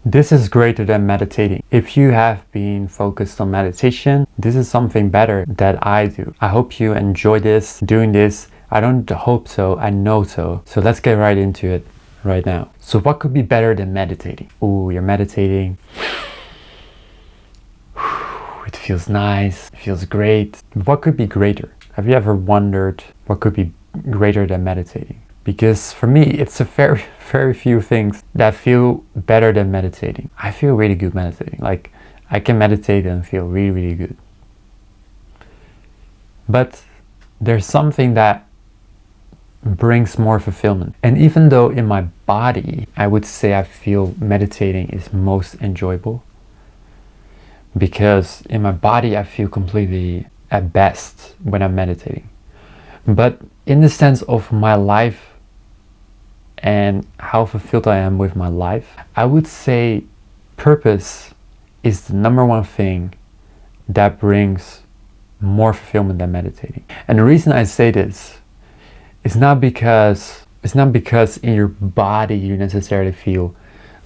This is greater than meditating. If you have been focused on meditation, this is something better that I do. I hope you enjoy doing this. I don't hope so, I know so. So let's get right into it right now. So what could be better than meditating? Oh, you're meditating. It feels nice, it feels great. What could be greater? Have you ever wondered what could be greater than meditating? Because for me, it's a very, very few things that feel better than meditating. I feel really good meditating. Like, I can meditate and feel really, really good. But there's something that brings more fulfillment. And even though in my body, I would say I feel meditating is most enjoyable, because in my body, I feel completely at best when I'm meditating. But in the sense of my life and how fulfilled I am with my life, I would say purpose is the number one thing that brings more fulfillment than meditating. And the reason I say this is not because in your body you necessarily feel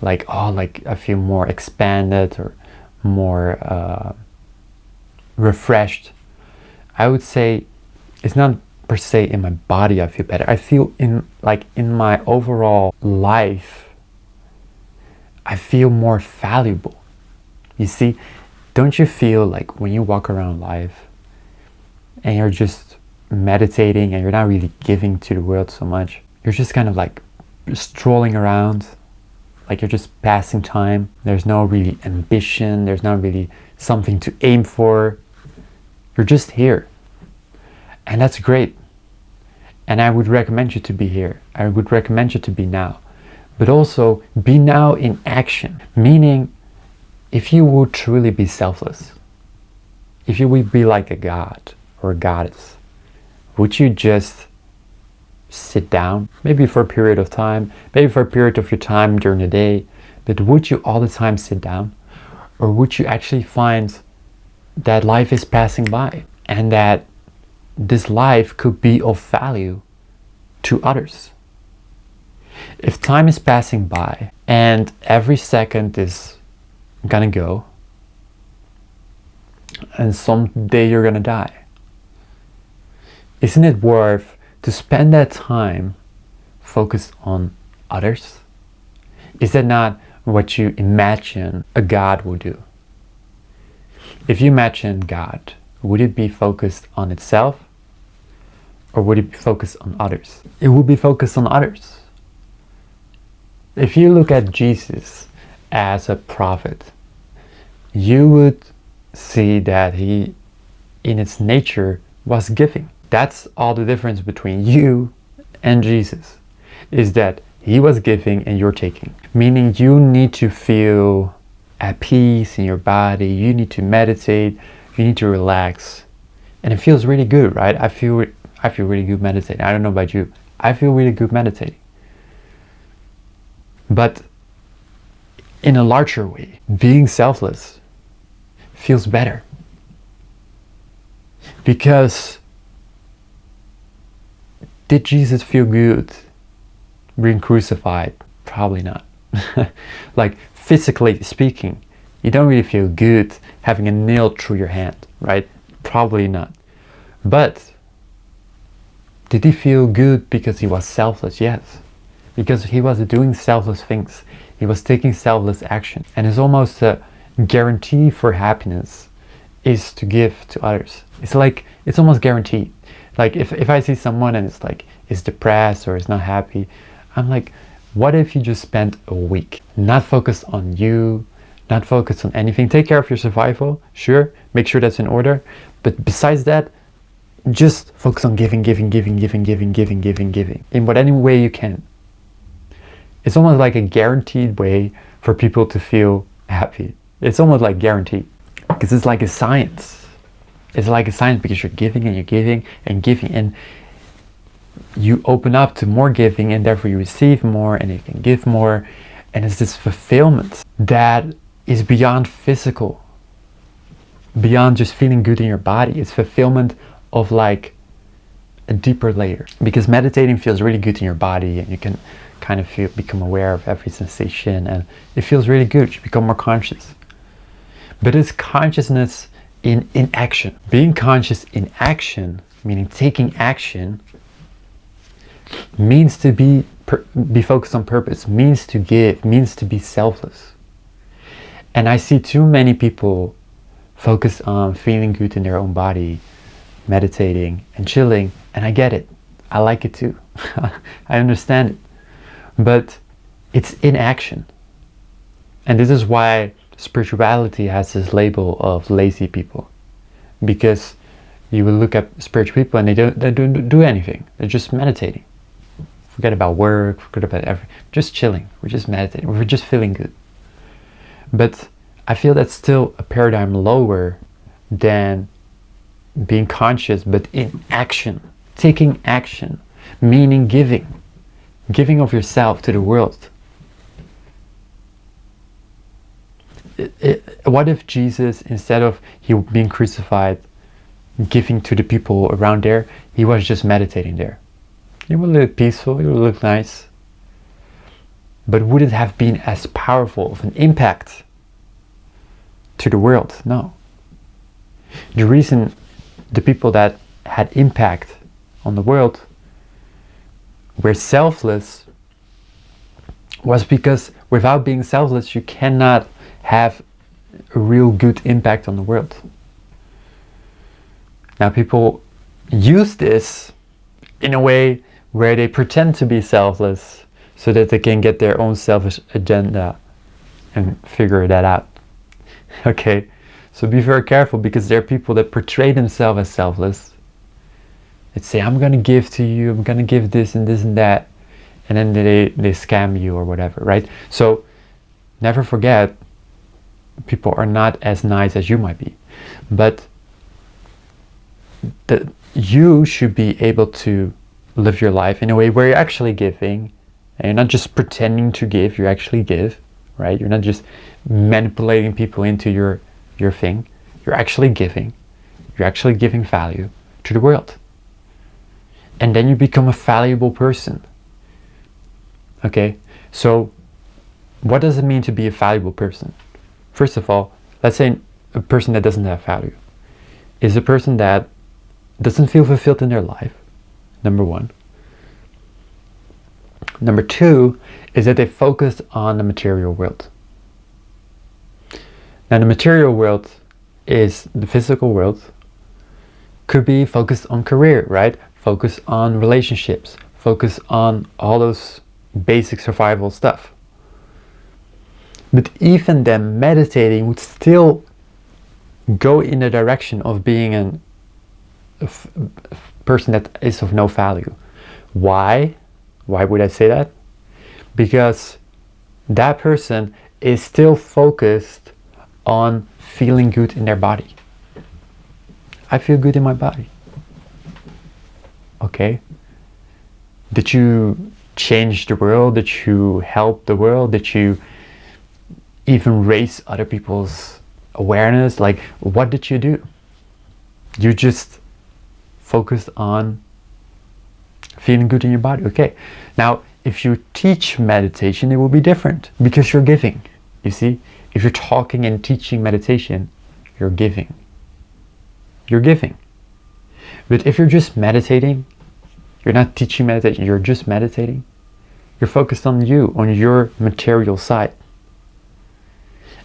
like, oh, like I feel more expanded or more refreshed. I would say it's not per se in my body I feel better. I feel in my overall life, I feel more valuable. You see, don't you feel like when you walk around life and you're just meditating and you're not really giving to the world so much, you're just kind of like strolling around, like you're just passing time. There's no really ambition, there's not really something to aim for. You're just here. And that's great. And I would recommend you to be here. I would recommend you to be now. But also be now in action. Meaning, if you would truly be selfless, if you would be like a god or a goddess, would you just sit down, maybe for a period of time, maybe for a period of your time during the day, but would you all the time sit down? Or would you actually find that life is passing by and that this life could be of value to others? If time is passing by and every second is gonna go and someday you're gonna die, isn't it worth to spend that time focused on others? Is that not what you imagine a God would do? If you imagine God, would it be focused on itself or would it be focused on others? It would be focused on others. If you look at Jesus as a prophet, you would see that he, in its nature, was giving. That's all the difference between you and Jesus, is that he was giving and you're taking. Meaning you need to feel at peace in your body, you need to meditate, you need to relax. And it feels really good, right? I feel really good meditating. I don't know about you. I feel really good meditating. But in a larger way, being selfless feels better. Because did Jesus feel good being crucified? Probably not. Like, physically speaking, you don't really feel good having a nail through your hand, right? Probably not. But did he feel good because he was selfless? Yes. Because he was doing selfless things. He was taking selfless action. And it's almost a guarantee for happiness is to give to others. It's almost guaranteed. Like if I see someone and it's like, is depressed or is not happy, I'm like, what if you just spent a week not focused on you, not focused on anything, take care of your survival, sure, make sure that's in order, but besides that, just focus on giving in whatever way you can. It's almost like a guaranteed way for people to feel happy. It's almost like guaranteed, because it's like a science. It's like a science because you're giving and you're giving and giving, and you open up to more giving, and therefore you receive more and you can give more. And it's this fulfillment that is beyond physical, beyond just feeling good in your body. It's fulfillment of like a deeper layer, because meditating feels really good in your body and you can kind of become aware of every sensation, and it feels really good. You become more conscious. But it's consciousness in action. Being conscious in action, meaning taking action, means to be focused on purpose, means to give, means to be selfless. And I see too many people focus on feeling good in their own body, meditating and chilling, and I get it. I like it too. I understand it. But it's in action. And this is why spirituality has this label of lazy people. Because you will look at spiritual people and they don't do anything. They're just meditating. Forget about work, forget about everything. Just chilling. We're just meditating. We're just feeling good. But I feel that's still a paradigm lower than being conscious, but in action. Taking action. Meaning giving. Giving of yourself to the world. What if Jesus, instead of he being crucified, giving to the people around there, he was just meditating there? It would look peaceful, it would look nice. But would it have been as powerful of an impact to the world? No. The reason the people that had impact on the world were selfless was because without being selfless, you cannot have a real good impact on the world. Now people use this in a way where they pretend to be selfless so that they can get their own selfish agenda and figure that out. Okay, so be very careful, because there are people that portray themselves as selfless. They say, I'm gonna give to you, I'm gonna give this and this and that, and then they scam you or whatever, right? So never forget, people are not as nice as you might be, but you should be able to live your life in a way where you're actually giving, and you're not just pretending to give, you actually give, right? You're not just manipulating people into your thing. You're actually giving. You're actually giving value to the world. And then you become a valuable person. Okay? So what does it mean to be a valuable person? First of all, let's say a person that doesn't have value is a person that doesn't feel fulfilled in their life. Number one. Number two is that they focus on the material world. Now the material world is the physical world. Could be focused on career, right? Focus on relationships. Focus on all those basic survival stuff. But even then, meditating would still go in the direction of being a person that is of no value. Why? Why would I say that? Because that person is still focused on feeling good in their body. I feel good in my body. Okay? Did you change the world? Did you help the world? Did you even raise other people's awareness? Like, what did you do? You just focused on feeling good in your body. Okay. Now, if you teach meditation, it will be different, because you're giving. You see, if you're talking and teaching meditation, you're giving. You're giving. But if you're just meditating, you're not teaching meditation, you're just meditating, you're focused on you, on your material side.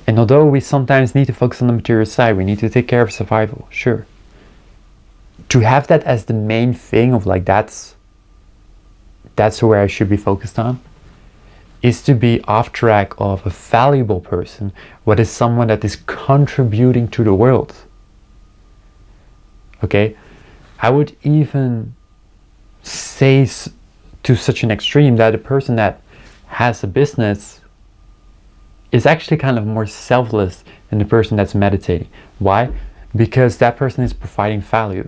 And although we sometimes need to focus on the material side, we need to take care of survival, sure. To have that as the main thing of like, that's where I should be focused on, is to be off track of a valuable person, what is someone that is contributing to the world. Okay, I would even say to such an extreme that a person that has a business is actually kind of more selfless than the person that's meditating. Why? Because that person is providing value.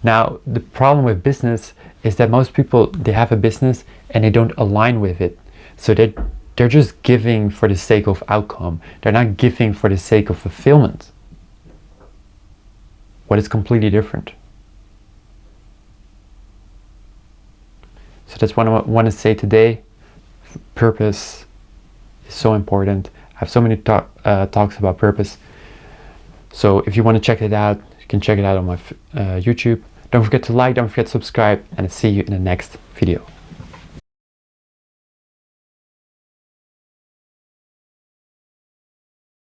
Now, the problem with business is that most people, they have a business and they don't align with it. So they're just giving for the sake of outcome. They're not giving for the sake of fulfillment. What is completely different. So that's what I want to say today. purpose is so important. I have so many talks about purpose. So if you want to check it out, you can check it out on my YouTube. Don't forget to like, don't forget to subscribe, and I'll see you in the next video.